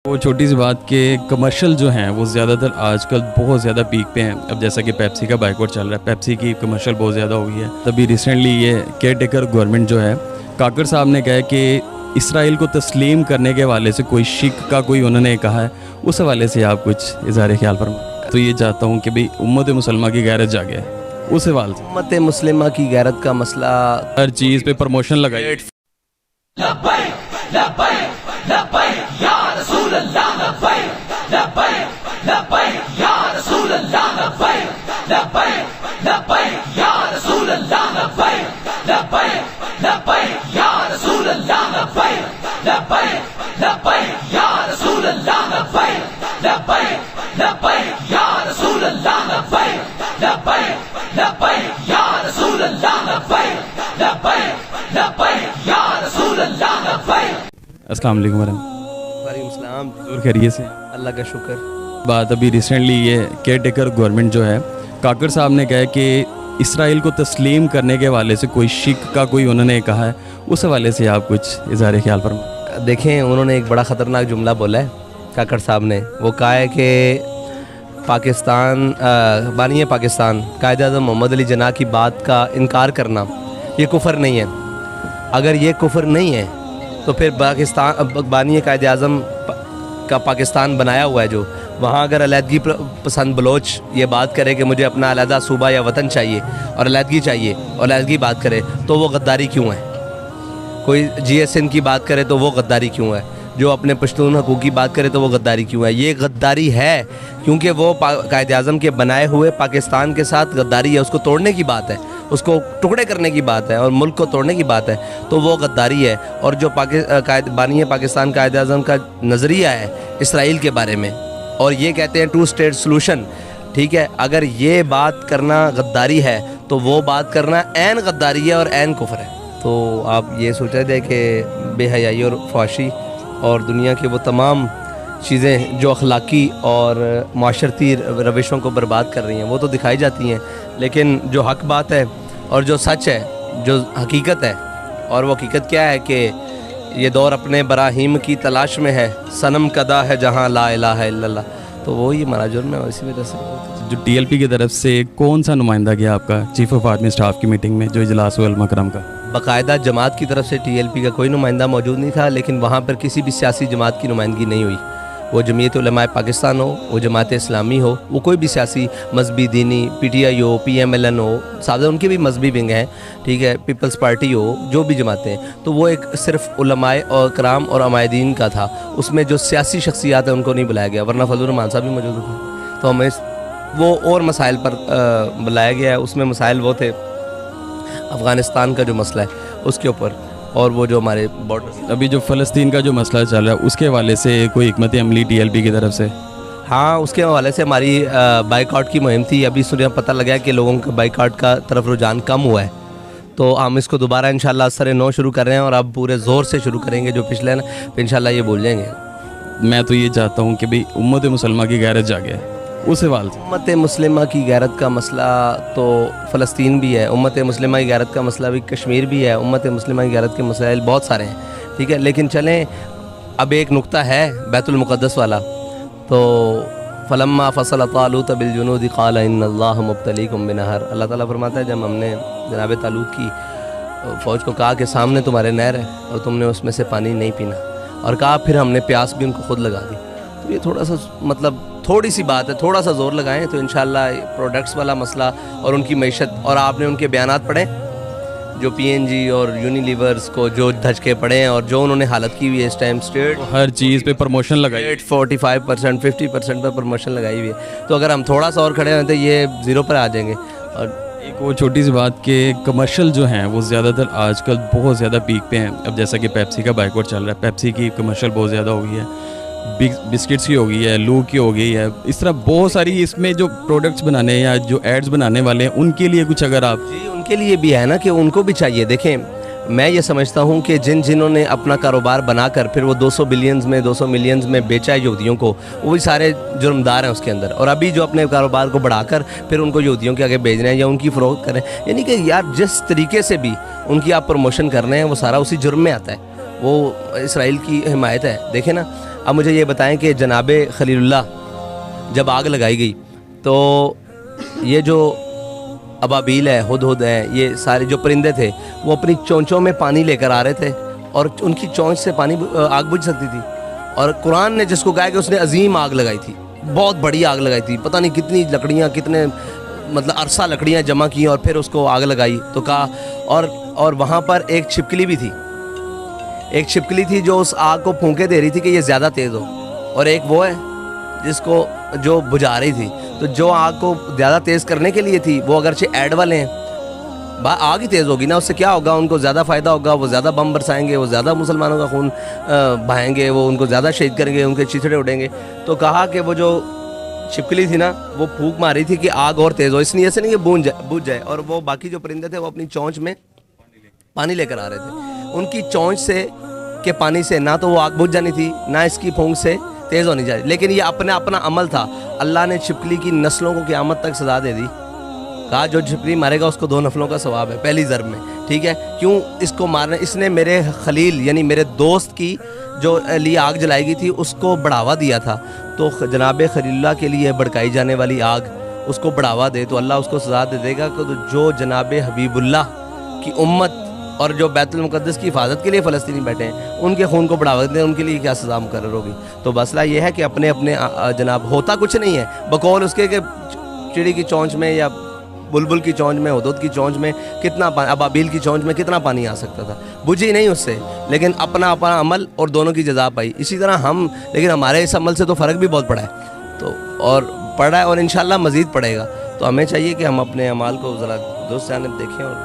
وہ چھوٹی سی بات کہ کمرشل جو ہیں وہ زیادہ تر آج کل بہت زیادہ پیک پہ ہیں. اب جیسا کہ پیپسی کا بائیکاٹ چل رہا ہے, پیپسی کی کمرشل بہت زیادہ ہو گئی ہے. تبھی ریسنٹلی یہ کیئر ٹیکر گورنمنٹ جو ہے, کاکڑ صاحب نے کہا ہے کہ اسرائیل کو تسلیم کرنے کے حوالے سے کوئی شک کا کوئی انہوں نے کہا ہے, اس حوالے سے آپ کچھ اظہار خیال فرمائیں. تو یہ چاہتا ہوں کہ بھئی امت مسلمہ کی غیرت جاگے, اس حوالے سے امت مسلمہ کی غیرت کا مسئلہ ہر چیز پہ پروموشن لگائی. السلام علیکم ورحمۃ اللہ. وعلیکم السلام. دور خیریت سے اللہ کا شکر. بات ابھی ریسنٹلی یہ کیئر ٹیکر گورنمنٹ جو ہے, کاکڑ صاحب نے کہا ہے کہ اسرائیل کو تسلیم کرنے کے حوالے سے کوئی شک کا کوئی انہوں نے کہا ہے, اس حوالے سے آپ کچھ اظہار خیال فرمائیں. دیکھیں, انہوں نے ایک بڑا خطرناک جملہ بولا ہے کاکڑ صاحب نے. وہ کہا ہے کہ پاکستان بانی پاکستان قائد اعظم محمد علی جناح کی بات کا انکار کرنا یہ کفر نہیں ہے. اگر یہ کفر نہیں ہے تو پھر پاکستان بانی قائد اعظم کا پاکستان بنایا ہوا ہے جو, وہاں اگر علیحدگی پسند بلوچ یہ بات کرے کہ مجھے اپنا علیحدہ صوبہ یا وطن چاہیے اور علیحدگی چاہیے اور علیحدگی بات کرے تو وہ غداری کیوں ہے؟ کوئی جی ایس این کی بات کرے تو وہ غداری کیوں ہے؟ جو اپنے پشتون حقوق کی بات کرے تو وہ غداری کیوں ہے؟ یہ غداری ہے کیونکہ وہ قائد اعظم کے بنائے ہوئے پاکستان کے ساتھ غداری ہے. اس کو توڑنے کی بات ہے, اس کو ٹکڑے کرنے کی بات ہے اور ملک کو توڑنے کی بات ہے, تو وہ غداری ہے. اور جو بانی پاکستان قائد اعظم کا نظریہ ہے اسرائیل کے بارے میں, اور یہ کہتے ہیں 2 اسٹیٹ سلوشن, ٹھیک ہے, اگر یہ بات کرنا غداری ہے تو وہ بات کرنا عین غداری ہے اور عین کفر ہے. تو آپ یہ سوچا دیں کہ بے حیائی اور فحاشی اور دنیا کے وہ تمام چیزیں جو اخلاقی اور معاشرتی روشوں کو برباد کر رہی ہیں وہ تو دکھائی جاتی ہیں, لیکن جو حق بات ہے اور جو سچ ہے, جو حقیقت ہے, اور وہ حقیقت کیا ہے کہ یہ دور اپنے براہیم کی تلاش میں ہے, صنم کدا ہے جہاں لا الہ الا اللہ. تو وہی ہمارا جرم ہے. اسی وجہ سے جو ٹی ایل پی کی طرف سے کون سا نمائندہ گیا آپ کا چیف آف آرمی اسٹاف کی میٹنگ میں جو اجلاس ہوا علماء کرام کا؟ باقاعدہ جماعت کی طرف سے ٹی ایل پی کا کوئی نمائندہ موجود نہیں تھا, لیکن وہاں پر کسی بھی سیاسی جماعت کی نمائندگی نہیں ہوئی. وہ جمعیت علماء پاکستان ہو, وہ جماعت اسلامی ہو, وہ کوئی بھی سیاسی مذہبی دینی پی ٹی آئی ہو, پی ایم ایل این ہو, سادہ ان کے بھی مذہبی ونگ ہیں, ٹھیک ہے, پیپلز پارٹی ہو, جو بھی جماعتیں, تو وہ ایک صرف علماء اور کرام اور عمائدین کا تھا. اس میں جو سیاسی شخصیات ہیں ان کو نہیں بلایا گیا, ورنہ فضل الرحمان صاحب بھی موجود تھے. تو ہمیں وہ اور مسائل پر بلایا گیا ہے. اس میں مسائل وہ تھے افغانستان کا جو مسئلہ ہے اس کے اوپر, اور وہ جو ہمارے بارڈر, ابھی جو فلسطین کا جو مسئلہ چل رہا ہے اس کے حوالے سے کوئی حکمت عملی ٹی ایل پی کی طرف سے؟ ہاں, اس کے حوالے سے ہماری بائیکاٹ کی مہم تھی. ابھی سنیا پتہ لگا کہ لوگوں کا بائیکاٹ کا طرف رجحان کم ہوا ہے, تو ہم اس کو دوبارہ انشاءاللہ سر نو شروع کر رہے ہیں, اور اب پورے زور سے شروع کریں گے. جو پچھلے نا پھر انشاءاللہ یہ بول جائیں گے. میں تو یہ چاہتا ہوں کہ بھئی امت مسلمہ کی غیرت جاگے, اس حوالے سے. امت مسلمہ کی غیرت کا مسئلہ تو فلسطین بھی ہے, امت مسلمہ کی غیرت کا مسئلہ بھی کشمیر بھی ہے, امت مسلمہ کی غیرت کے مسائل بہت سارے ہیں, ٹھیک ہے. لیکن چلیں, اب ایک نقطہ ہے بیت المقدس والا. تو فلما فصل طالوت بالجنود قال ان اللہ مبتلیکم بنہر. اللہ تعالیٰ فرماتا ہے جب ہم نے جناب طالوت کی فوج کو کہا کہ سامنے تمہارے نہر ہے اور تم نے اس میں سے پانی نہیں پینا, اور کہا پھر ہم نے پیاس بھی ان کو خود لگا دی. تو یہ تھوڑا سا مطلب تھوڑی سی بات ہے, تھوڑا سا زور لگائیں تو انشاءاللہ پروڈکٹس والا مسئلہ اور ان کی معیشت, اور آپ نے ان کے بیانات پڑھیں جو پی این جی اور یونیلیورز کو جو دھچکے پڑے ہیں اور جو انہوں نے حالت کی ہوئی ہے اس ٹائم. اسٹیٹ ہر چیز پہ پروموشن لگائی, 45% 50% پہ پروموشن لگائی ہوئی ہے. تو اگر ہم تھوڑا سا اور کھڑے ہوتے یہ 0 پر آ جائیں گے. اور ایک وہ چھوٹی سی بات کہ کمرشل جو ہیں وہ زیادہ تر آج کل بہت زیادہ پیک پہ ہیں. اب جیسا کہ پیپسی کا بائیکاٹ چل رہا ہے, پیپسی کی کمرشل بہت زیادہ ہو گئی ہے, بسکٹس کی ہو گئی ہے, لو کی ہو گئی ہے, اس طرح بہت ساری اس میں جو پروڈکٹس بنانے یا جو ایڈز بنانے والے ہیں ان کے لیے کچھ اگر آپ. جی, ان کے لیے بھی ہے نا کہ ان کو بھی چاہیے. دیکھیں, میں یہ سمجھتا ہوں کہ جنہوں نے اپنا کاروبار بنا کر پھر وہ 200 بلینز میں 200 ملینز میں بیچا ہے یہودیوں کو, وہ بھی سارے جرمدار ہیں اس کے اندر. اور ابھی جو اپنے کاروبار کو بڑھا کر پھر ان کو یہودیوں کے آگے بھیج رہے ہیں یا ان کی فروخت کریں, یعنی کہ یار جس طریقے سے بھی ان کی آپ پروموشن کر رہے ہیں وہ سارا اسی جرم میں آتا ہے. وہ اسرائیل کی حمایت ہے. دیکھیں نا, اب مجھے یہ بتائیں کہ جناب خلیل اللہ جب آگ لگائی گئی تو یہ جو ابابیل ہے، ہدہد ہے، یہ سارے جو پرندے تھے وہ اپنی چونچوں میں پانی لے کر آ رہے تھے اور ان کی چونچ سے آگ بجھ سکتی تھی. اور قرآن نے جس کو کہا کہ اس نے عظیم آگ لگائی تھی، بہت بڑی آگ لگائی تھی، پتہ نہیں کتنی لکڑیاں، کتنے مطلب عرصہ لکڑیاں جمع کی اور پھر اس کو آگ لگائی. تو کہا اور وہاں پر ایک چھپکلی بھی تھی، ایک چھپکلی تھی جو اس آگ کو پھونکے دے رہی تھی کہ یہ زیادہ تیز ہو، اور ایک وہ ہے جس کو جو بجھا رہی تھی. تو جو آگ کو زیادہ تیز کرنے کے لیے تھی وہ اگرچہ ایڈ والے ہیں، آگ ہی تیز ہوگی نا، اس سے کیا ہوگا، ان کو زیادہ فائدہ ہوگا، وہ زیادہ بم برسائیں گے، وہ زیادہ مسلمانوں کا خون بہائیں گے، وہ ان کو زیادہ شہید کریں گے، ان کے چیتڑے اڑیں گے. تو کہا کہ وہ جو چھپکلی تھی نا وہ پھونک ماری تھی کہ آگ اور تیز ہو، اس نیت سے نہیں کہ بجھ جائے. اور وہ باقی جو پرندے تھے وہ اپنی چونچ میں پانی لے کر آ رہے تھے، ان کی چونچ سے کہ پانی سے نہ تو وہ آگ بجھ جانی تھی، نہ اس کی پھونک سے تیز ہونی چاہیے. لیکن یہ اپنا عمل تھا. اللہ نے چھپکلی کی نسلوں کو قیامت تک سزا دے دی. کہا جو چھپکلی مارے گا اس کو 2 نفلوں کا ثواب ہے پہلی ضرب میں. ٹھیک ہے، کیوں اس کو مارنا؟ اس نے میرے خلیل یعنی میرے دوست کی جو لیے آگ جلائی گئی تھی اس کو بڑھاوا دیا تھا. تو جناب خلیل اللہ کے لیے بھڑکائی جانے والی آگ اس کو بڑھاوا دے تو اللہ اس کو سزا دے دے گا کہ جو جناب حبیب اللہ کی امت اور جو بیت المقدس کی حفاظت کے لیے فلسطینی بیٹھے ہیں ان کے خون کو بڑھاوا دیں، ان کے لیے کیا سزا مقرر ہوگی. تو مسئلہ یہ ہے کہ اپنے جناب ہوتا کچھ نہیں ہے بقول اس کے کہ چڑی کی چونچ میں یا بلبل کی چونچ میں، ہدہد کی چونچ میں کتنا پانی، ابابیل کی چونچ میں کتنا پانی آ سکتا تھا، بجھی نہیں اس سے، لیکن اپنا عمل اور دونوں کی جزا پائی. اسی طرح ہم، لیکن ہمارے اس عمل سے تو فرق بھی بہت پڑا ہے تو اور پڑا ہے اور انشاءاللہ مزید پڑے گا. تو ہمیں چاہیے کہ ہم اپنے اعمال کو ذرا درست جانب دیکھیں اور